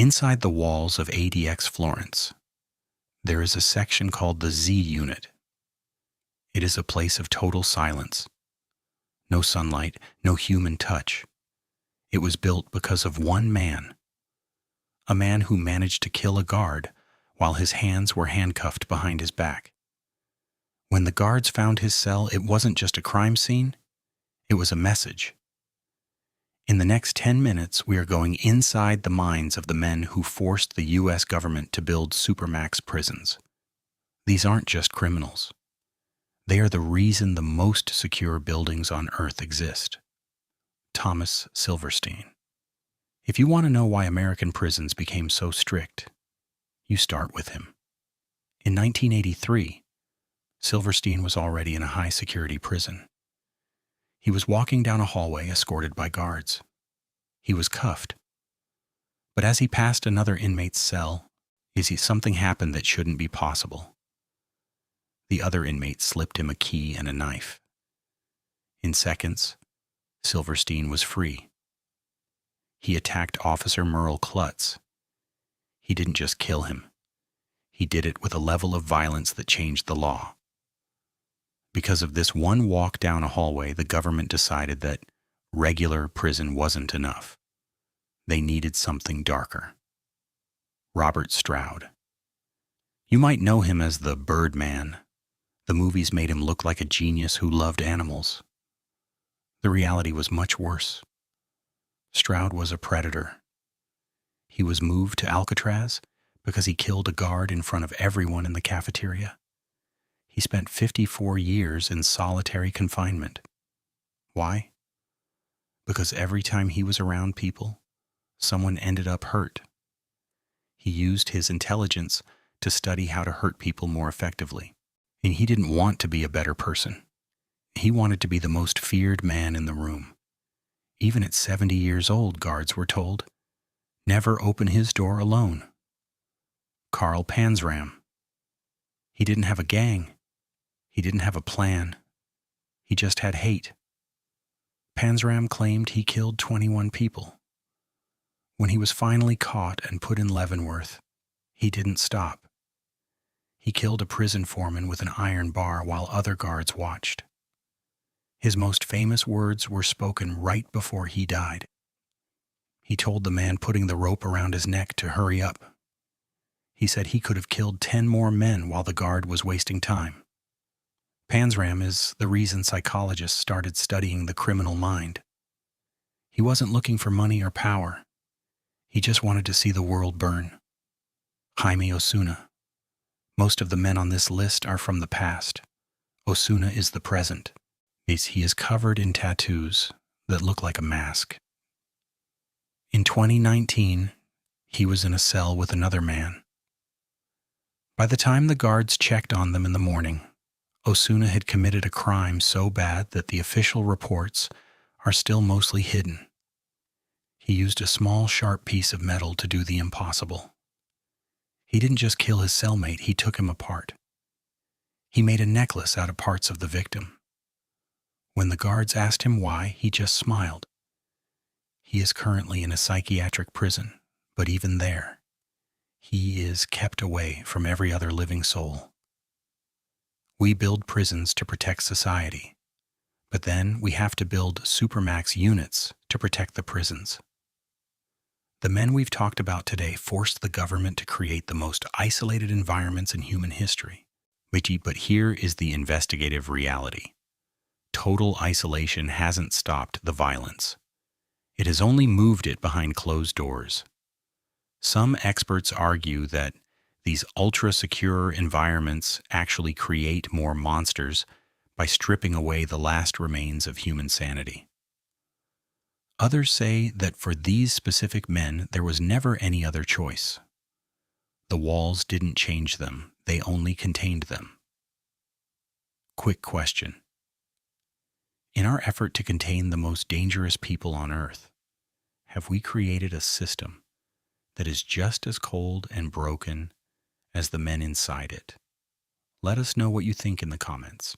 Inside the walls of ADX Florence, there is a section called the Z Unit. It is a place of total silence. No sunlight, no human touch. It was built because of one man. A man who managed to kill a guard while his hands were handcuffed behind his back. When the guards found his cell, it wasn't just a crime scene, it was a message. In the next 10 minutes, we are going inside the minds of the men who forced the U.S. government to build supermax prisons. These aren't just criminals. They are the reason the most secure buildings on Earth exist. Thomas Silverstein. If you want to know why American prisons became so strict, you start with him. In 1983, Silverstein was already in a high-security prison. He was walking down a hallway escorted by guards. He was cuffed. But as he passed another inmate's cell, something happened that shouldn't be possible. The other inmate slipped him a key and a knife. In seconds, Silverstein was free. He attacked Officer Merle Klutz. He didn't just kill him. He did it with a level of violence that changed the law. Because of this one walk down a hallway, the government decided that regular prison wasn't enough. They needed something darker. Robert Stroud. You might know him as the Birdman. The movies made him look like a genius who loved animals. The reality was much worse. Stroud was a predator. He was moved to Alcatraz because he killed a guard in front of everyone in the cafeteria. He spent 54 years in solitary confinement. Why? Because every time he was around people, someone ended up hurt. He used his intelligence to study how to hurt people more effectively. And he didn't want to be a better person. He wanted to be the most feared man in the room. Even at 70 years old, guards were told, never open his door alone. Carl Panzram. He didn't have a gang. He didn't have a plan. He just had hate. Panzram claimed he killed 21 people. When he was finally caught and put in Leavenworth, he didn't stop. He killed a prison foreman with an iron bar while other guards watched. His most famous words were spoken right before he died. He told the man putting the rope around his neck to hurry up. He said he could have killed 10 more men while the guard was wasting time. Panzram is the reason psychologists started studying the criminal mind. He wasn't looking for money or power. He just wanted to see the world burn. Jaime Osuna. Most of the men on this list are from the past. Osuna is the present. He is covered in tattoos that look like a mask. In 2019, he was in a cell with another man. By the time the guards checked on them in the morning, Osuna had committed a crime so bad that the official reports are still mostly hidden. He used a small, sharp piece of metal to do the impossible. He didn't just kill his cellmate, he took him apart. He made a necklace out of parts of the victim. When the guards asked him why, he just smiled. He is currently in a psychiatric prison, but even there, he is kept away from every other living soul. We build prisons to protect society, but then we have to build supermax units to protect the prisons. The men we've talked about today forced the government to create the most isolated environments in human history. But here is the investigative reality. Total isolation hasn't stopped the violence. It has only moved it behind closed doors. Some experts argue that these ultra-secure environments actually create more monsters by stripping away the last remains of human sanity. Others say that for these specific men, there was never any other choice. The walls didn't change them, they only contained them. Quick question. In our effort to contain the most dangerous people on Earth, have we created a system that is just as cold and broken as the men inside it? Let us know what you think in the comments.